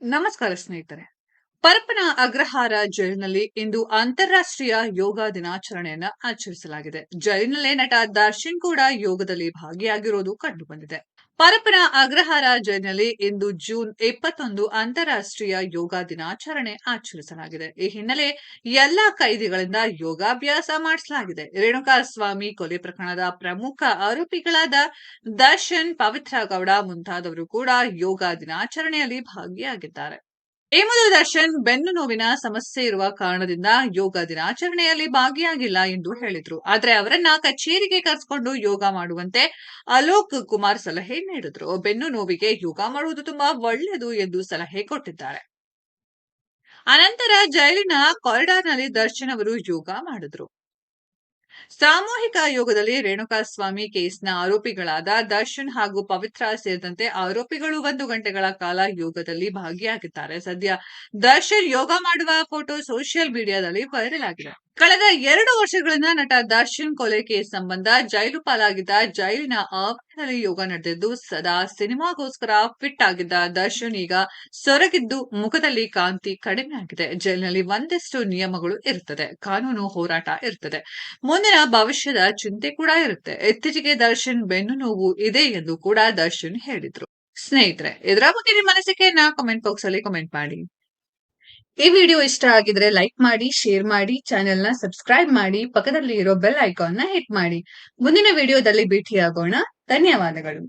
ನಮಸ್ಕಾರ ಸ್ನೇಹಿತರೆ. ಪರಪ್ಪನ ಅಗ್ರಹಾರ ಜೈಲಿನಲ್ಲಿ ಇಂದು ಅಂತಾರಾಷ್ಟ್ರೀಯ ಯೋಗ ದಿನಾಚರಣೆಯನ್ನ ಆಚರಿಸಲಾಗಿದೆ. ಜೈಲಿನಲ್ಲೇ ನಟ ದರ್ಶನ್ ಕೂಡ ಯೋಗದಲ್ಲಿ ಭಾಗಿಯಾಗಿರೋದು ಕಂಡುಬಂದಿದೆ. ಪರಪ್ಪನ ಅಗ್ರಹಾರ ಜೈಲಿನಲ್ಲಿ ಇಂದು ಜೂನ್ 21 ಅಂತಾರಾಷ್ಟ್ರೀಯ ಯೋಗ ದಿನಾಚರಣೆ ಆಚರಿಸಲಾಗಿದೆ. ಈ ಹಿನ್ನೆಲೆ ಎಲ್ಲಾ ಕೈದಿಗಳಿಂದ ಯೋಗಾಭ್ಯಾಸ ಮಾಡಿಸಲಾಗಿದೆ. ರೇಣುಕಾಸ್ವಾಮಿ ಕೊಲೆ ಪ್ರಕರಣದ ಪ್ರಮುಖ ಆರೋಪಿಗಳಾದ ದರ್ಶನ್, ಪವಿತ್ರ ಗೌಡ ಮುಂತಾದವರು ಕೂಡ ಯೋಗ ದಿನಾಚರಣೆಯಲ್ಲಿ ಭಾಗಿಯಾಗಿದ್ದಾರೆ. ಈ ಮೊದಲು ದರ್ಶನ್ ಬೆನ್ನು ನೋವಿನ ಸಮಸ್ಯೆ ಇರುವ ಕಾರಣದಿಂದ ಯೋಗ ದಿನಾಚರಣೆಯಲ್ಲಿ ಭಾಗಿಯಾಗಿಲ್ಲ ಎಂದು ಹೇಳಿದ್ರು. ಆದ್ರೆ ಅವರನ್ನ ಕಚೇರಿಗೆ ಕರೆಸಿಕೊಂಡು ಯೋಗ ಮಾಡುವಂತೆ ಅಲೋಕ್ ಕುಮಾರ್ ಸಲಹೆ ನೀಡಿದ್ರು. ಬೆನ್ನು ನೋವಿಗೆ ಯೋಗ ಮಾಡುವುದು ತುಂಬಾ ಒಳ್ಳೆಯದು ಎಂದು ಸಲಹೆ ಕೊಟ್ಟಿದ್ದಾರೆ. ಅನಂತರ ಜೈಲಿನ ಕಾರಿಡಾರ್ನಲ್ಲಿ ದರ್ಶನ್ ಅವರು ಯೋಗ ಮಾಡಿದ್ರು. ಸಾಮೂಹಿಕ ಯೋಗದಲ್ಲಿ ರೇಣುಕಾಸ್ವಾಮಿ ಕೇಸ್ನ ಆರೋಪಿಗಳಾದ ದರ್ಶನ್ ಹಾಗೂ ಪವಿತ್ರ ಸೇರಿದಂತೆ ಆರೋಪಿಗಳು 1 ಗಂಟೆಗಳ ಕಾಲ ಯೋಗದಲ್ಲಿ ಭಾಗಿಯಾಗಿದ್ದಾರೆ. ಸದ್ಯ ದರ್ಶನ್ ಯೋಗ ಮಾಡುವ ಫೋಟೋ ಸೋಷಿಯಲ್ ಮೀಡಿಯಾದಲ್ಲಿ ವೈರಲ್ ಆಗಿದೆ. ಕಳೆದ 2 ವರ್ಷಗಳಿಂದ ನಟ ದರ್ಶನ್ ಕೊಲೆ ಕೇಸ್ ಸಂಬಂಧ ಜೈಲು ಪಾಲಾಗಿದ್ದ ಜೈಲಿನ ಆವರಣದಲ್ಲಿ ಯೋಗ ನಡೆದಿದ್ದು, ಸದಾ ಸಿನಿಮಾಗೋಸ್ಕರ ಫಿಟ್ ಆಗಿದ್ದ ದರ್ಶನ್ ಈಗ ಸೊರಗಿದ್ದು ಮುಖದಲ್ಲಿ ಕಾಂತಿ ಕಡಿಮೆ ಆಗಿದೆ. ಜೈಲಿನಲ್ಲಿ ಒಂದಷ್ಟು ನಿಯಮಗಳು ಇರುತ್ತದೆ, ಕಾನೂನು ಹೋರಾಟ ಇರುತ್ತದೆ, ಮುಂದಿನ ಭವಿಷ್ಯದ ಚಿಂತೆ ಕೂಡ ಇರುತ್ತೆ. ಇತ್ತೀಚೆಗೆ ದರ್ಶನ್ ಬೆನ್ನು ನೋವು ಇದೆ ಎಂದು ಕೂಡ ದರ್ಶನ್ ಹೇಳಿದ್ರು. ಸ್ನೇಹಿತರೆ, ಇದರ ಬಗ್ಗೆ ನಿಮ್ಮ ಅನಿಸಿಕೆಯನ್ನ ಕಾಮೆಂಟ್ ಬಾಕ್ಸ್ ಅಲ್ಲಿ ಕಾಮೆಂಟ್ ಮಾಡಿ. ಈ ವಿಡಿಯೋ ಇಷ್ಟ ಆಗಿದ್ರೆ ಲೈಕ್ ಮಾಡಿ, ಶೇರ್ ಮಾಡಿ, ಚಾನೆಲ್ ನ ಸಬ್ಸ್ಕ್ರೈಬ್ ಮಾಡಿ, ಪಕ್ಕದಲ್ಲಿ ಇರೋ ಬೆಲ್ ಐಕಾನ್ ನ ಹಿಟ್ ಮಾಡಿ. ಮುಂದಿನ ವಿಡಿಯೋದಲ್ಲಿ ಭೇಟಿಯಾಗೋಣ. ಧನ್ಯವಾದಗಳು.